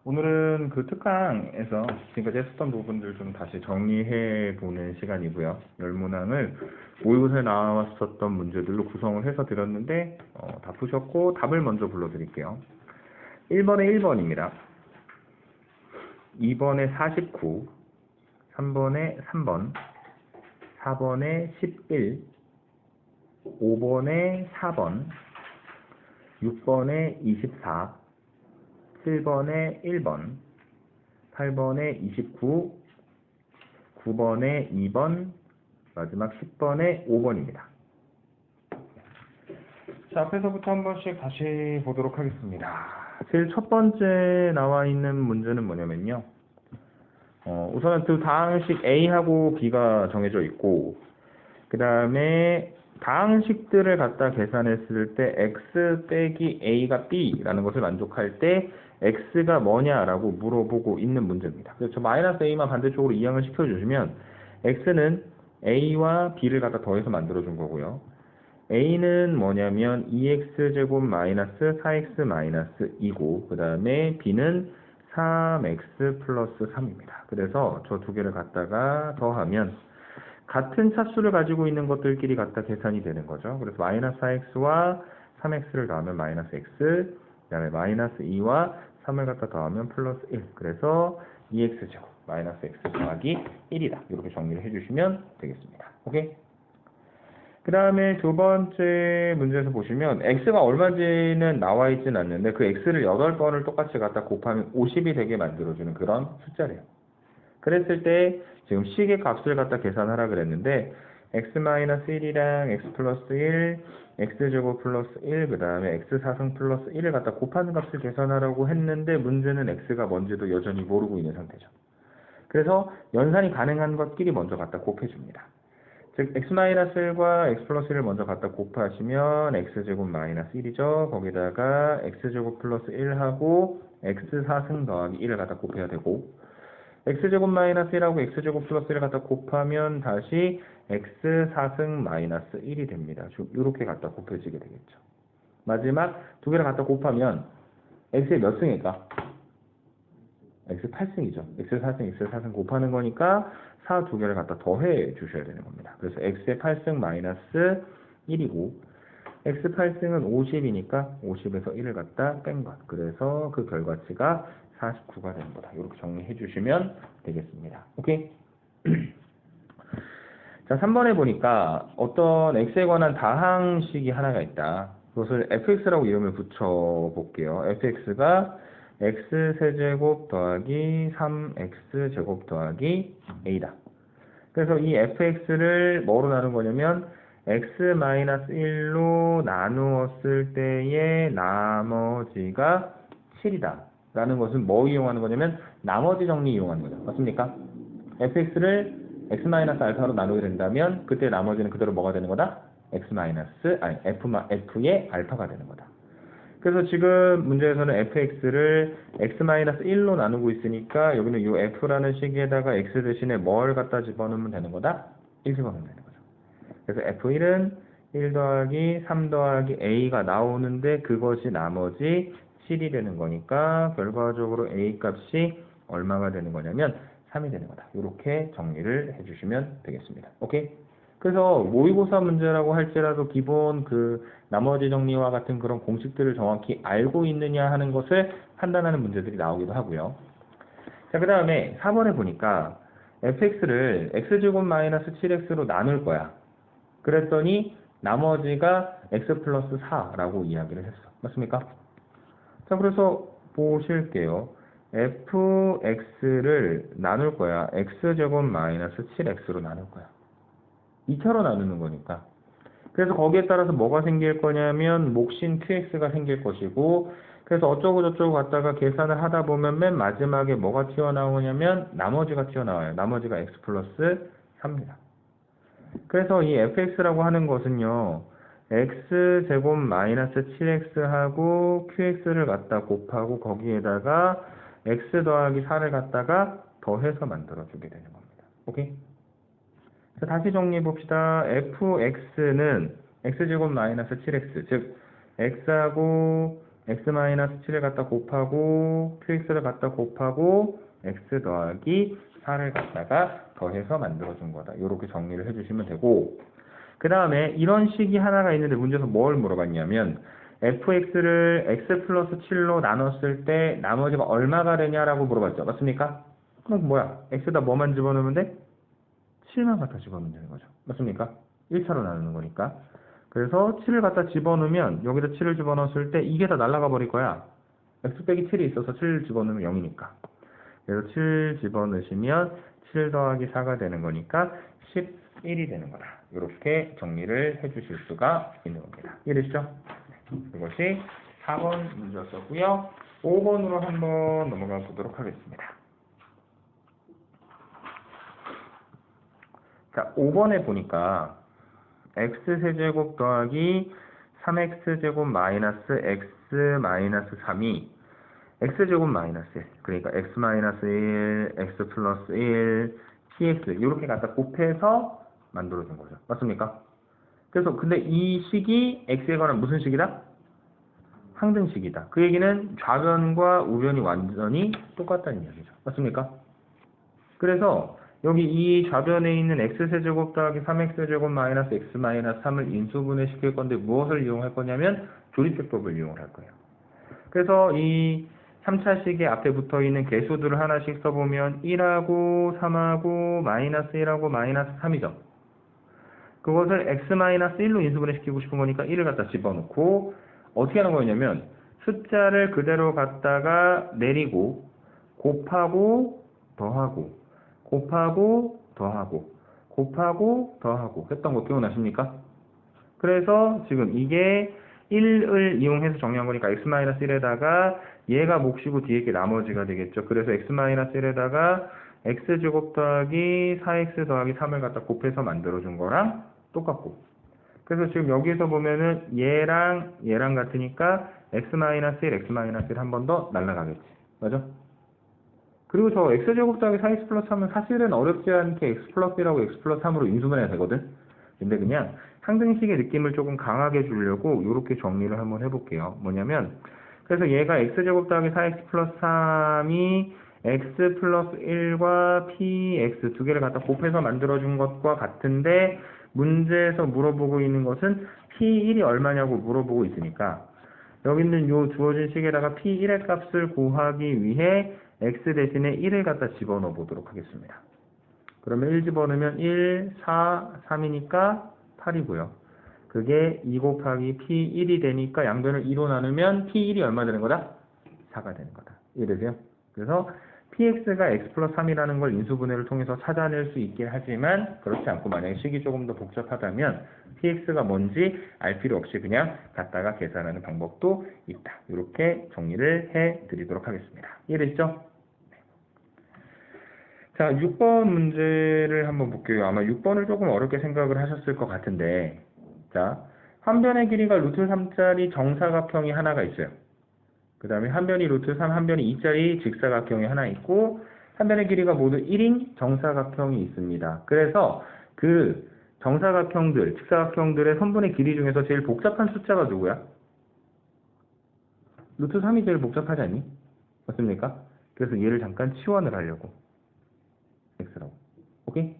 오늘은 그 특강에서 지금까지 했었던 부분들 좀 다시 정리해 보는 시간이고요. 열문항을 모의고사에 나왔었던 문제들로 구성을 해서 드렸는데 다 푸셨고 답을 먼저 불러드릴게요. 1번에 1번입니다. 2번에 49, 3번에 3번, 4번에 11, 5번에 4번, 6번에 24, 7번에 1번, 8번에 29, 9번에 2번, 마지막 10번에 5번입니다. 자, 앞에서부터 한 번씩 다시 보도록 하겠습니다. 제일 첫 번째 나와 있는 문제는 뭐냐면요. 우선은 두 다항식 A하고 B가 정해져 있고, 그 다음에 다항식들을 갖다 계산했을 때 x 빼기 a가 b라는 것을 만족할 때 x가 뭐냐라고 물어보고 있는 문제입니다. 그래서 저 마이너스 a만 반대쪽으로 이항을 시켜주시면 x는 a와 b를 갖다 더해서 만들어준 거고요. a는 뭐냐면 2x제곱 마이너스 4x 마이너스 2고 그 다음에 b는 3x 플러스 3입니다. 그래서 저 두 개를 갖다가 더하면 같은 차수를 가지고 있는 것들끼리 갖다 계산이 되는 거죠. 그래서 마이너스 4x와 3x를 더하면 마이너스 x, 그 다음에 마이너스 2와 3을 갖다 더하면 플러스 1. 그래서 2x제곱 마이너스 x 더하기 1이다. 이렇게 정리를 해주시면 되겠습니다. 오케이? 그 다음에 두 번째 문제에서 보시면 x가 얼마인지는 나와 있진 않는데 그 x를 8번을 똑같이 갖다 곱하면 50이 되게 만들어주는 그런 숫자래요. 그랬을 때 지금 식의 값을 갖다 계산하라 그랬는데 x-1이랑 x 플러스 1, x제곱 플러스 1, 그 다음에 x4승 플러스 1을 갖다 곱하는 값을 계산하라고 했는데 문제는 x가 뭔지도 여전히 모르고 있는 상태죠. 그래서 연산이 가능한 것끼리 먼저 갖다 곱해줍니다. 즉 x-1과 x 플러스 1을 먼저 갖다 곱하시면 x제곱 마이너스 1이죠. 거기다가 x제곱 플러스 1하고 x4승 더하기 1을 갖다 곱해야 되고 x제곱 마이너스 1하고 x제곱 플러스 1을 갖다 곱하면 다시 x4승 마이너스 1이 됩니다. 이렇게 갖다 곱해지게 되겠죠. 마지막 두 개를 갖다 곱하면 x의 몇 승일까? x 8승이죠. x 4승, x 4승 곱하는 거니까 4 두 개를 갖다 더해 주셔야 되는 겁니다. 그래서 x의 8승 마이너스 1이고 x 8승은 50이니까 50에서 1을 갖다 뺀 것. 그래서 그 결과치가 49가 되는 거다. 이렇게 정리해 주시면 되겠습니다. 오케이? 자, 3번에 보니까 어떤 x에 관한 다항식이 하나가 있다. 그것을 fx라고 이름을 붙여 볼게요. fx가 x세제곱 더하기 3x제곱 더하기 a다. 그래서 이 fx를 뭐로 나눈 거냐면 x-1로 나누었을 때의 나머지가 7이다. 라는 것은 뭐 이용하는 거냐면 나머지 정리 이용하는 거죠. 맞습니까? fx를 x-알파로 나누게 된다면 그때 나머지는 그대로 뭐가 되는 거다? f의 알파가 되는 거다. 그래서 지금 문제에서는 fx를 x-1로 나누고 있으니까 여기는 이 f라는 식에다가 x 대신에 뭘 갖다 집어넣으면 되는 거다? 1 집어넣으면 되는 거죠. 그래서 f1은 1 더하기 3 더하기 a가 나오는데 그것이 나머지 7이 되는 거니까 결과적으로 a 값이 얼마가 되는 거냐면 3이 되는 거다. 이렇게 정리를 해주시면 되겠습니다. 오케이? 그래서 모의고사 문제라고 할지라도 기본 그 나머지 정리와 같은 그런 공식들을 정확히 알고 있느냐 하는 것을 판단하는 문제들이 나오기도 하고요. 자, 그 다음에 4번에 보니까 fx를 x제곱 마이너스 7x로 나눌 거야. 그랬더니 나머지가 x 플러스 4라고 이야기를 했어. 맞습니까? 자, 그래서 보실게요. fx를 나눌 거야. x제곱 마이너스 7x로 나눌 거야. 2차로 나누는 거니까. 그래서 거기에 따라서 뭐가 생길 거냐면 몫인 qx가 생길 것이고 그래서 어쩌고 저쩌고 갖다가 계산을 하다 보면 맨 마지막에 뭐가 튀어나오냐면 나머지가 튀어나와요. 나머지가 x 플러스 3입니다. 그래서 이 fx라고 하는 것은요. x제곱 마이너스 7x하고 qx를 갖다 곱하고 거기에다가 x 더하기 4를 갖다가 더해서 만들어주게 되는 겁니다. 오케이? 자, 다시 정리해 봅시다. fx는 x제곱 마이너스 7x, 즉 x하고 x-7을 갖다 곱하고 qx를 갖다 곱하고 x 더하기 4를 갖다가 더해서 만들어준 거다. 이렇게 정리를 해주시면 되고, 그 다음에 이런 식이 하나가 있는데 문제에서 뭘 물어봤냐면 fx를 x 플러스 7로 나눴을 때 나머지가 얼마가 되냐라고 물어봤죠. 맞습니까? 그럼 뭐야? x에다 뭐만 집어넣으면 돼? 7만 갖다 집어넣으면 되는 거죠. 맞습니까? 1차로 나누는 거니까. 그래서 7을 갖다 집어넣으면 여기다 7을 집어넣었을 때 이게 다 날아가 버릴 거야. x 빼기 7이 있어서 7을 집어넣으면 0이니까. 그래서 7 집어넣으시면 7 더하기 4가 되는 거니까 11이 되는 거다. 이렇게 정리를 해주실 수가 있는 겁니다. 이해되시죠? 이것이 4번 문제였었고요. 5번으로 한번 넘어가 보도록 하겠습니다. 자, 5번에 보니까 x세제곱 더하기 3x제곱 마이너스 x 마이너스 3이 x제곱 마이너스 1, 그러니까 x 마이너스 1, x 플러스 1, px 이렇게 갖다 곱해서 만들어준 거죠. 맞습니까? 그래서 근데 이 식이 x에 관한 무슨 식이다? 항등식이다. 그 얘기는 좌변과 우변이 완전히 똑같다는 이야기죠. 맞습니까? 그래서 여기 이 좌변에 있는 x세제곱 더하기 3x제곱 마이너스 x 마이너스 3을 인수분해 시킬 건데 무엇을 이용할 거냐면 조립셈법을 이용할 거예요. 그래서 이 3차식의 앞에 붙어있는 개수들을 하나씩 써보면 1하고 3하고 마이너스 1하고 마이너스 3이죠. 그것을 x-1로 인수분해시키고 싶은 거니까 1을 갖다 집어넣고 어떻게 하는 거냐면 숫자를 그대로 갖다가 내리고 곱하고 더하고 곱하고 더하고 곱하고 더하고 했던 거 기억나십니까? 그래서 지금 이게 1을 이용해서 정리한 거니까 x-1에다가 얘가 몫이고 뒤에 게 나머지가 되겠죠. 그래서 x-1에다가 x제곱 더하기 4x 더하기 3을 갖다 곱해서 만들어준 거랑 똑같고, 그래서 지금 여기서 보면은 얘랑 같으니까 x-1, x-1 한 번 더 날라가겠지. 맞아? 그리고 저 x제곱 더하기 4x 플러스 3은 사실은 어렵지 않게 x 플러스 1하고 x 플러스 3으로 인수분해야 되거든. 근데 그냥 항등식의 느낌을 조금 강하게 주려고 이렇게 정리를 한번 해볼게요. 뭐냐면 그래서 얘가 x제곱 더하기 4x 플러스 3이 x 플러스 1과 px 두 개를 갖다 곱해서 만들어준 것과 같은데 문제에서 물어보고 있는 것은 p1이 얼마냐고 물어보고 있으니까 여기 있는 요 주어진 식에다가 p1의 값을 구하기 위해 x 대신에 1을 갖다 집어넣어 보도록 하겠습니다. 그러면 1 집어넣으면 1, 4, 3이니까 8이고요. 그게 2 곱하기 p1이 되니까 양변을 2로 나누면 p1이 얼마 되는 거다? 4가 되는 거다. 이해되세요? 그래서 px가 x 플러스 3이라는 걸 인수분해를 통해서 찾아낼 수 있긴 하지만 그렇지 않고 만약에 식이 조금 더 복잡하다면 px가 뭔지 알 필요 없이 그냥 갖다가 계산하는 방법도 있다. 이렇게 정리를 해드리도록 하겠습니다. 이해되시죠? 자, 6번 문제를 한번 볼게요. 아마 6번을 조금 어렵게 생각을 하셨을 것 같은데, 자, 한 변의 길이가 루트 3짜리 정사각형이 하나가 있어요. 그 다음에 한 변이 루트 3, 한 변이 2짜리 직사각형이 하나 있고, 한 변의 길이가 모두 1인 정사각형이 있습니다. 그래서 그 정사각형들, 직사각형들의 선분의 길이 중에서 제일 복잡한 숫자가 누구야? 루트 3이 제일 복잡하지 않니? 맞습니까? 그래서 얘를 잠깐 치환을 하려고. x라고. 오케이?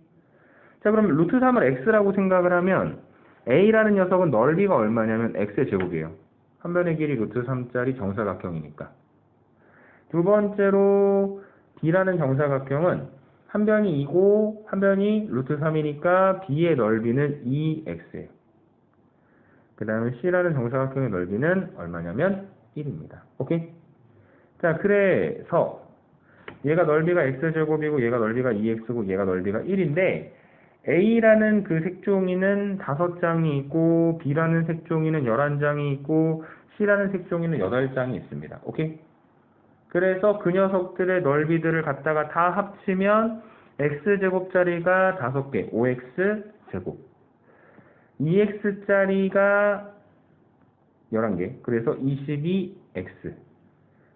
자, 그럼 루트 3을 x라고 생각을 하면 a라는 녀석은 넓이가 얼마냐면 x의 제곱이에요. 한 변의 길이 루트 3짜리 정사각형이니까. 두 번째로 b라는 정사각형은 한 변이 2고 한 변이 루트 3이니까 b의 넓이는 2x예요. 그 다음에 c라는 정사각형의 넓이는 얼마냐면 1입니다. 오케이? 자, 그래서 얘가 넓이가 x제곱이고 얘가 넓이가 2x고 얘가 넓이가 1인데 A라는 그 색종이는 5장이 있고 B라는 색종이는 11장이 있고 C라는 색종이는 8장이 있습니다. 오케이? 그래서 그 녀석들의 넓이들을 갖다가 다 합치면 x제곱짜리가 5개, 5x제곱. 2x짜리가 11개, 그래서 22x.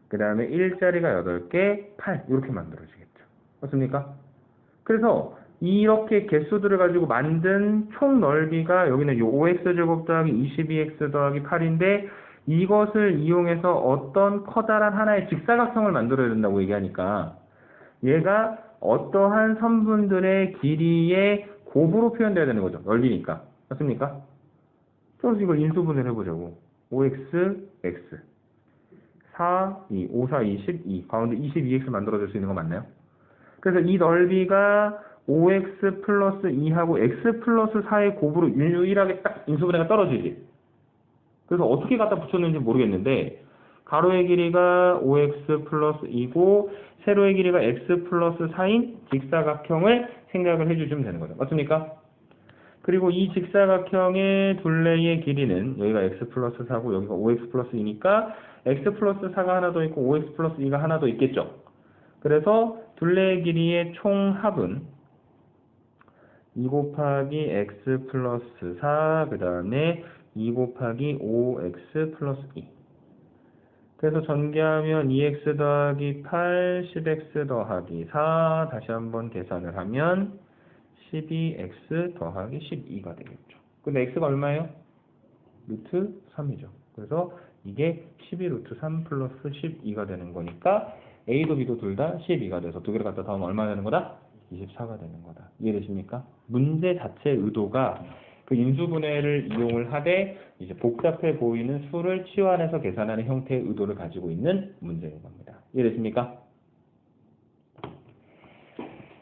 그 다음에 1짜리가 8개, 8. 이렇게 만들어지겠죠. 맞습니까? 그래서 이렇게 개수들을 가지고 만든 총 넓이가 여기는 요 5x제곱 더하기 22x 더하기 8인데 이것을 이용해서 어떤 커다란 하나의 직사각형을 만들어야 된다고 얘기하니까 얘가 어떠한 선분들의 길이의 곱으로 표현돼야 되는 거죠. 넓이니까. 맞습니까? 그래서 이걸 인수분해를 해보자고. 5x, x. 4, 2, 5, 4, 2, 12. 가운데 22x 만들어줄 수 있는 거 맞나요? 그래서 이 넓이가 5x 플러스 2하고 x 플러스 4의 곱으로 유일하게 딱 인수분해가 떨어지지. 그래서 어떻게 갖다 붙였는지 모르겠는데 가로의 길이가 5x 플러스 2고 세로의 길이가 x 플러스 4인 직사각형을 생각을 해주시면 되는 거죠. 맞습니까? 그리고 이 직사각형의 둘레의 길이는 여기가 x 플러스 4고 여기가 5x 플러스 2니까 x 플러스 4가 하나 더 있고 5x 플러스 2가 하나 더 있겠죠. 그래서 둘레의 길이의 총합은 2 곱하기 x 플러스 4 그 다음에 2 곱하기 5x 플러스 2. 그래서 전개하면 2x 더하기 8, 10x 더하기 4 다시 한번 계산을 하면 12x 더하기 12가 되겠죠. 근데 x가 얼마예요? 루트 3이죠. 그래서 이게 12 루트 3 플러스 12가 되는 거니까 a도 b도 둘 다 12가 돼서 두 개를 갖다 더하면 얼마 되는 거다? 24가 되는 거다. 이해되십니까? 문제 자체의 의도가 그 인수분해를 이용을 하되 이제 복잡해 보이는 수를 치환해서 계산하는 형태의 의도를 가지고 있는 문제인 겁니다. 이해되십니까?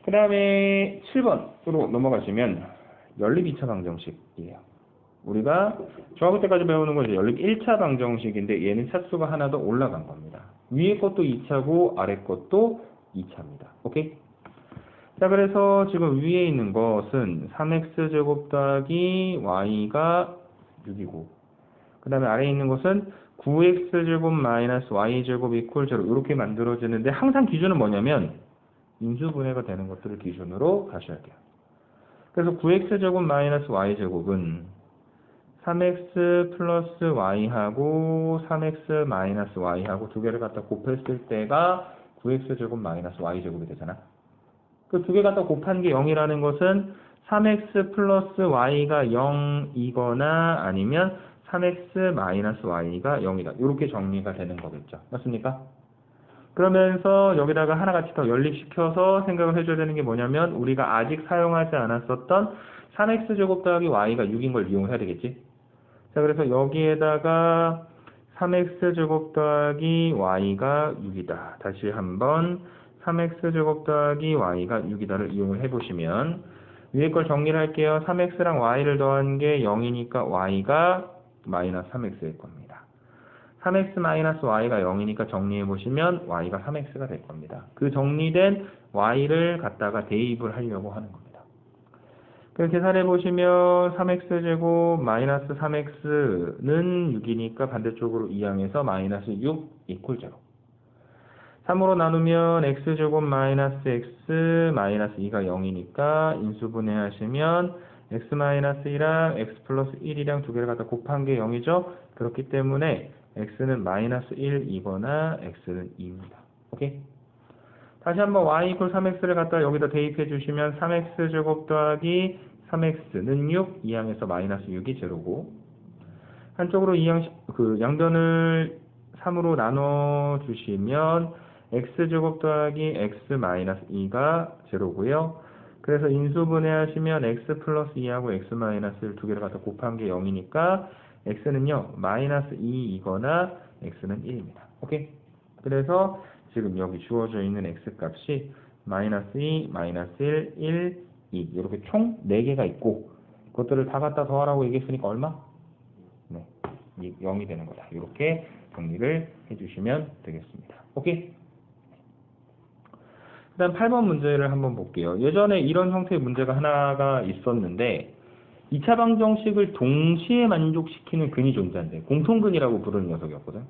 그 다음에 7번으로 넘어가시면 연립 2차 방정식이에요. 우리가 중학교 때까지 배우는 건 이제 연립 1차 방정식인데 얘는 차수가 하나 더 올라간 겁니다. 위에 것도 2차고 아래 것도 2차입니다. 오케이? 자, 그래서 지금 위에 있는 것은 3x제곱 더하기 y가 6이고 그 다음에 아래에 있는 것은 9x제곱 마이너스 y제곱 이퀄 0 이렇게 만들어지는데 항상 기준은 뭐냐면 인수분해가 되는 것들을 기준으로 가셔야 돼요. 그래서 9x제곱 마이너스 y제곱은 3x 플러스 y하고 3x 마이너스 y하고 두 개를 갖다 곱했을 때가 9x제곱 마이너스 y제곱이 되잖아. 그 두 개 갖다 곱한 게 0이라는 것은 3x 플러스 y가 0이거나 아니면 3x 마이너스 y가 0이다. 이렇게 정리가 되는 거겠죠. 맞습니까? 그러면서 여기다가 하나같이 더 연립시켜서 생각을 해줘야 되는 게 뭐냐면 우리가 아직 사용하지 않았었던 3x제곱 더하기 y가 6인 걸 이용해야 되겠지. 자, 그래서 여기에다가 3x제곱 더하기 y가 6이다. 다시 한번 3x제곱 더하기 y가 6이다를 이용을 해보시면 위에 걸 정리를 할게요. 3x랑 y를 더한 게 0이니까 y가 마이너스 3x일 겁니다. 3x 마이너스 y가 0이니까 정리해보시면 y가 3x가 될 겁니다. 그 정리된 y를 갖다가 대입을 하려고 하는 겁니다. 그래서 계산해보시면 3x제곱 마이너스 3x는 6이니까 반대쪽으로 이항해서 마이너스 6 이퀄 0. 3으로 나누면 x제곱 마이너스 x 마이너스 2가 0이니까 인수분해 하시면 x 마이너스 2랑 x 플러스 1이랑 두 개를 갖다 곱한 게 0이죠. 그렇기 때문에 x는 마이너스 1이거나 x는 2입니다. 오케이? 다시 한번 y 이퀄 3x를 갖다 여기다 대입해 주시면 3x제곱 더하기 3x는 6, 이항에서 마이너스 6이 제로고 한쪽으로 양변을 3으로 나눠 주시면 x제곱 더하기 x 마이너스 2가 제로고요. 그래서 인수분해 하시면 x 플러스 2하고 x 마이너스 1 두 개를 갖다 곱한 게 0이니까 x는요 마이너스 2이거나 x는 1입니다. 오케이? 그래서 지금 여기 주어져 있는 x 값이 마이너스 2, 마이너스 1, 1, 2 이렇게 총 4개가 있고 그것들을 다 갖다 더하라고 얘기했으니까 얼마? 네, 0이 되는 거다. 이렇게 정리를 해주시면 되겠습니다. 오케이? 그 다음 8번 문제를 한번 볼게요. 예전에 이런 형태의 문제가 하나가 있었는데 2차 방정식을 동시에 만족시키는 근이 존재한대. 공통근이라고 부르는 녀석이었거든.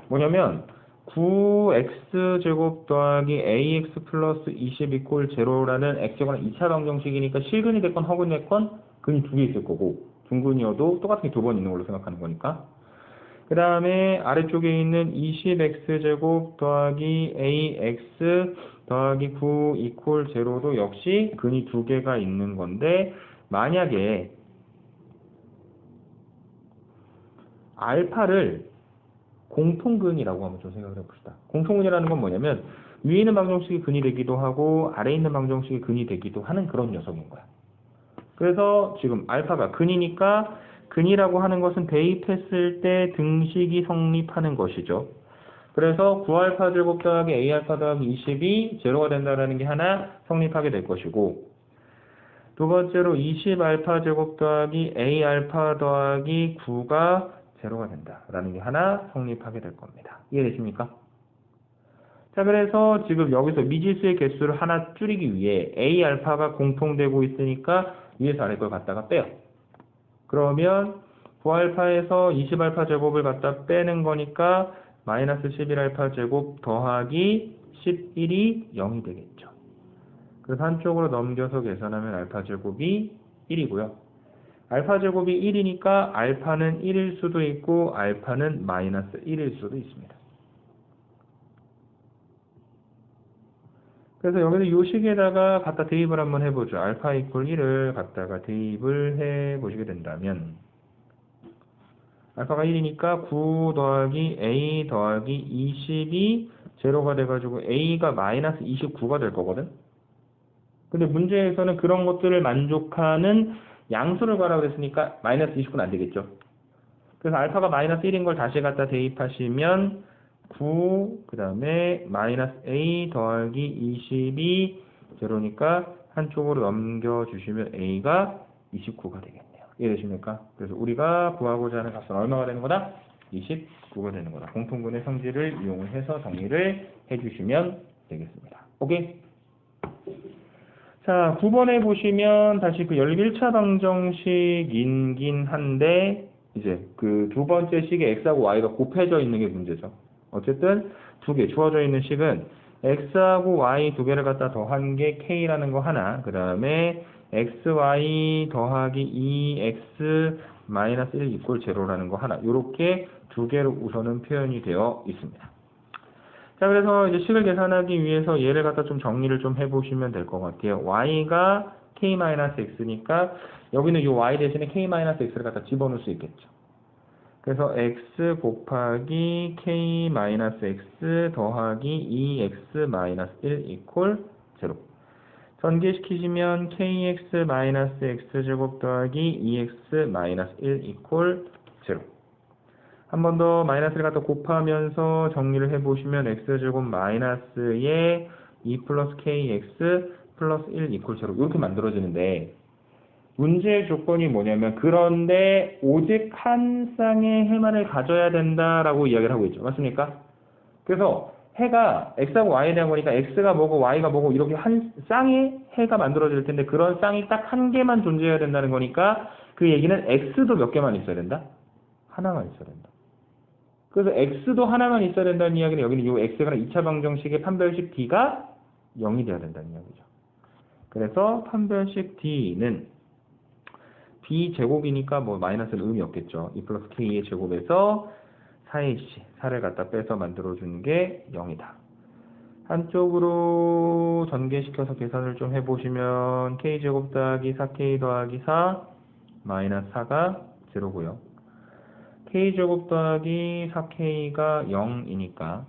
뭐냐면 9x제곱 더하기 ax 플러스 20 이퀄 0라는 x제곱은 2차 방정식이니까 실근이 됐건 허근이 됐건 근이 두 개 있을 거고 중근이어도 똑같은 게 두 번 있는 걸로 생각하는 거니까. 그 다음에 아래쪽에 있는 20x제곱 더하기 ax 더하기 9 이퀄 0도 역시 근이 두 개가 있는 건데 만약에 알파를 공통근이라고 한번 좀 생각을 해봅시다. 공통근이라는 건 뭐냐면 위에 있는 방정식이 근이 되기도 하고 아래에 있는 방정식이 근이 되기도 하는 그런 녀석인 거야. 그래서 지금 알파가 근이니까 근이라고 하는 것은 대입했을 때 등식이 성립하는 것이죠. 그래서 9알파 제곱 더하기 A알파 더하기 20이 제로가 된다는 게 하나 성립하게 될 것이고, 두 번째로 20알파 제곱 더하기 A알파 더하기 9가 제로가 된다라는 게 하나 성립하게 될 겁니다. 이해되십니까? 자, 그래서 지금 여기서 미지수의 개수를 하나 줄이기 위해 A알파가 공통되고 있으니까 위에서 아래 걸 갖다가 빼요. 그러면 9알파에서 20알파 제곱을 갖다 빼는 거니까 마이너스 11알파 제곱 더하기 11이 0이 되겠죠. 그래서 한쪽으로 넘겨서 계산하면 알파 제곱이 1이고요. 알파 제곱이 1이니까 알파는 1일 수도 있고 알파는 마이너스 1일 수도 있습니다. 그래서 여기서 이 식에다가 갖다 대입을 한번 해보죠. 알파 이퀄 1을 갖다가 대입을 해보시게 된다면 알파가 1이니까 9 더하기 A 더하기 20이 제로가 돼가지고 A가 마이너스 29가 될 거거든. 근데 문제에서는 그런 것들을 만족하는 양수를 구하라고 했으니까 마이너스 29는 안 되겠죠. 그래서 알파가 마이너스 1인 걸 다시 갖다 대입하시면 9, 그 다음에 마이너스 A 더하기 20이 제로니까 한쪽으로 넘겨주시면 A가 29가 되겠네요. 이해되십니까? 그래서 우리가 구하고자 하는 값은 얼마가 되는 거다? 29가 되는 거다. 공통분의 성질을 이용을 해서 정리를 해주시면 되겠습니다. 오케이? 자, 9번에 보시면 다시 그 연립 1차 방정식이긴 한데 이제 그 두 번째 식에 x하고 y가 곱해져 있는 게 문제죠. 어쨌든 두 개 주어져 있는 식은 x하고 y 두 개를 갖다 더한 게 k라는 거 하나, 그 다음에 xy 더하기 2x 마이너스 1 이퀄 제로라는 거 하나, 요렇게 두 개로 우선은 표현이 되어 있습니다. 자, 그래서 이제 식을 계산하기 위해서 얘를 갖다 좀 정리를 좀 해보시면 될 것 같아요. y가 k-x니까 여기는 이 y 대신에 k-x를 갖다 집어넣을 수 있겠죠. 그래서 x 곱하기 k-x 더하기 2x-1 이퀄 0. 전개시키시면 kx-x 제곱 더하기 2x-1 이퀄 0. 한 번 더 마이너스를 갖다 곱하면서 정리를 해보시면 x제곱 마이너스에 2 플러스 kx 플러스 1 이퀄 0 이렇게 만들어지는데, 문제의 조건이 뭐냐면 그런데 오직 한 쌍의 해만을 가져야 된다라고 이야기를 하고 있죠. 맞습니까? 그래서 해가 x하고 y에 대한 거니까 x가 뭐고 y가 뭐고 이렇게 한 쌍의 해가 만들어질 텐데 그런 쌍이 딱 한 개만 존재해야 된다는 거니까 그 얘기는 x도 몇 개만 있어야 된다? 하나만 있어야 된다. 그래서 x도 하나만 있어야 된다는 이야기는 여기는 이 x가 2차 방정식의 판별식 d가 0이 돼야 된다는 이야기죠. 그래서 판별식 d는 b제곱이니까 뭐 마이너스는 의미 없겠죠. 2 플러스 k의 제곱에서 4ac, 4를 갖다 빼서 만들어주는 게 0이다. 한쪽으로 전개시켜서 계산을 좀 해보시면 k제곱 더하기 4k 더하기 4 마이너스 4가 0고요. k제곱 더하기 4k가 0이니까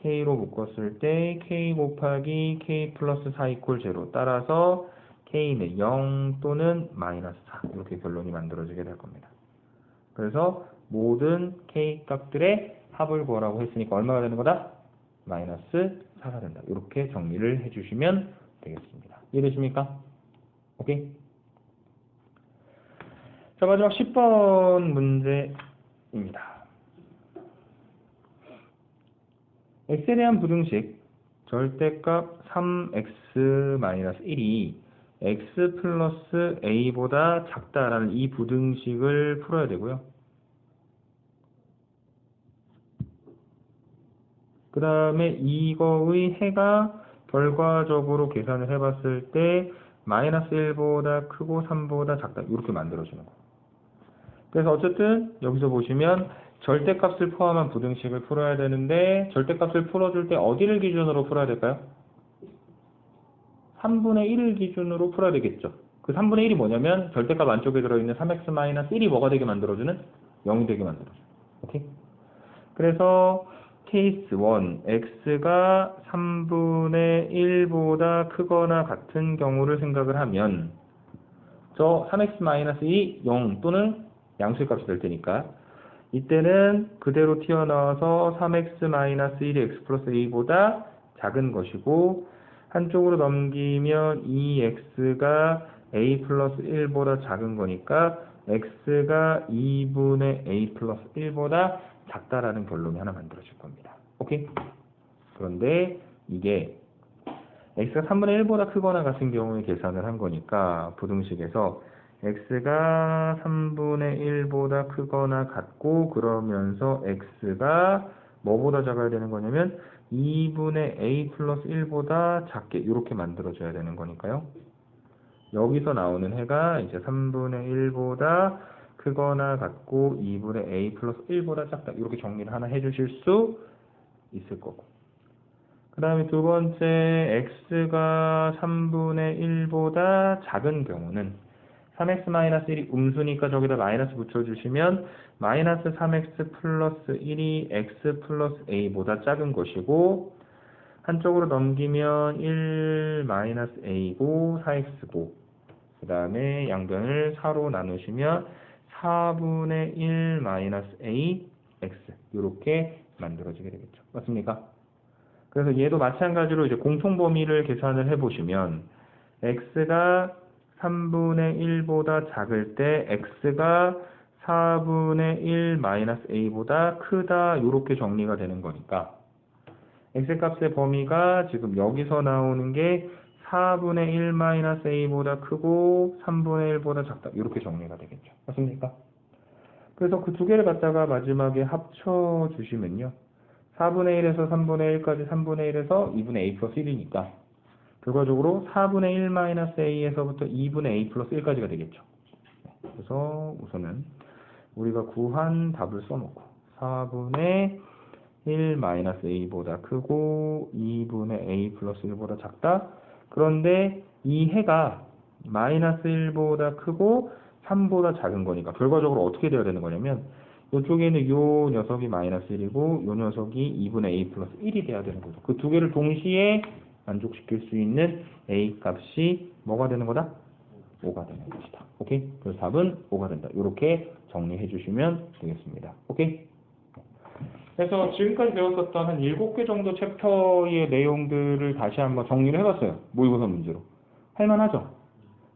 k로 묶었을 때 k 곱하기 k 플러스 4 이퀄 0. 따라서 k는 0 또는 마이너스 4 이렇게 결론이 만들어지게 될 겁니다. 그래서 모든 k 값들의 합을 구하라고 했으니까 얼마가 되는 거다? 마이너스 4가 된다. 이렇게 정리를 해주시면 되겠습니다. 이해되십니까? 오케이? 자, 마지막 10번 문제입니다. x에 대한 부등식 절대값 3x-1이 x 플러스 a보다 작다라는 이 부등식을 풀어야 되고요. 그 다음에 이거의 해가 결과적으로 계산을 해봤을 때 마이너스 1보다 크고 3보다 작다 이렇게 만들어주는 거. 그래서 어쨌든 여기서 보시면 절대값을 포함한 부등식을 풀어야 되는데 절대값을 풀어줄 때 어디를 기준으로 풀어야 될까요? 3분의 1을 기준으로 풀어야 되겠죠. 그 3분의 1이 뭐냐면 절대값 안쪽에 들어있는 3x-1이 뭐가 되게 만들어주는? 0이 되게 만들어줘요. 오케이? 그래서 케이스 1, x가 3분의 1보다 크거나 같은 경우를 생각을 하면 저 3x-2 0 또는 양수값이 될 테니까 이때는 그대로 튀어나와서 3x-1이 x 플러스 a보다 작은 것이고 한쪽으로 넘기면 2x가 a 플러스 1보다 작은 거니까 x가 2분의 a 플러스 1보다 작다라는 결론이 하나 만들어질 겁니다. 오케이? 그런데 이게 x가 3분의 1보다 크거나 같은 경우에 계산을 한 거니까 부등식에서 x가 3분의 1보다 크거나 같고 그러면서 x가 뭐보다 작아야 되는 거냐면 2분의 a 플러스 1보다 작게 이렇게 만들어져야 되는 거니까요. 여기서 나오는 해가 이제 3분의 1보다 크거나 같고 2분의 a 플러스 1보다 작다 이렇게 정리를 하나 해주실 수 있을 거고 그 다음에 두 번째 x가 3분의 1보다 작은 경우는 3x-1이 음수니까 저기다 마이너스 붙여주시면 마이너스 3x 플러스 1이 x 플러스 a보다 작은 것이고 한쪽으로 넘기면 1 마이너스 a고 4x고 그 다음에 양변을 4로 나누시면 4분의 1 마이너스 a x 이렇게 만들어지게 되겠죠. 맞습니까? 그래서 얘도 마찬가지로 이제 공통 범위를 계산을 해보시면 x가 3분의 1보다 작을 때 x가 4분의 1 마이너스 a보다 크다 이렇게 정리가 되는 거니까 x값의 범위가 지금 여기서 나오는 게 4분의 1 마이너스 a보다 크고 3분의 1보다 작다 이렇게 정리가 되겠죠. 맞습니까? 그래서 그 두 개를 갖다가 마지막에 합쳐 주시면요 4분의 1에서 3분의 1까지 3분의 1에서 2분의 a 플러스 1이니까 결과적으로 4분의 1 마이너스 a에서부터 2분의 a 플러스 1까지가 되겠죠. 그래서 우선은 우리가 구한 답을 써놓고 4분의 1 마이너스 a보다 크고 2분의 a 플러스 1보다 작다. 그런데 이 해가 마이너스 1보다 크고 3보다 작은 거니까 결과적으로 어떻게 되어야 되는 거냐면 이쪽에는 요 녀석이 마이너스 1이고 요 녀석이 2분의 a 플러스 1이 돼야 되는 거죠. 그 두 개를 동시에 만족시킬 수 있는 a 값이 뭐가 되는 거다? 5가 되는 것이다. 오케이? 그래서 답은 5가 된다. 이렇게 정리해 주시면 되겠습니다. 오케이? 그래서 지금까지 배웠었던 한 7개 정도 챕터의 내용들을 다시 한번 정리를 해봤어요. 모의고사 문제로. 할만하죠?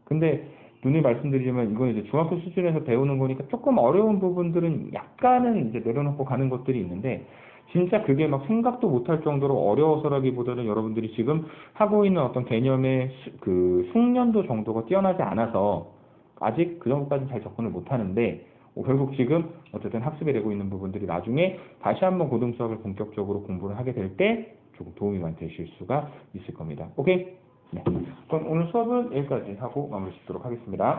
근데 눈이 말씀드리지만 이건 이제 중학교 수준에서 배우는 거니까 조금 어려운 부분들은 약간은 이제 내려놓고 가는 것들이 있는데 진짜 그게 막 생각도 못할 정도로 어려워서라기보다는 여러분들이 지금 하고 있는 어떤 개념의 그 숙련도 정도가 뛰어나지 않아서 아직 그 정도까지 잘 접근을 못하는데 결국 지금 어쨌든 학습이 되고 있는 부분들이 나중에 다시 한번 고등수학을 본격적으로 공부를 하게 될 때 조금 도움이 많이 되실 수가 있을 겁니다. 오케이? 네. 그럼 오늘 수업은 여기까지 하고 마무리 짓도록 하겠습니다.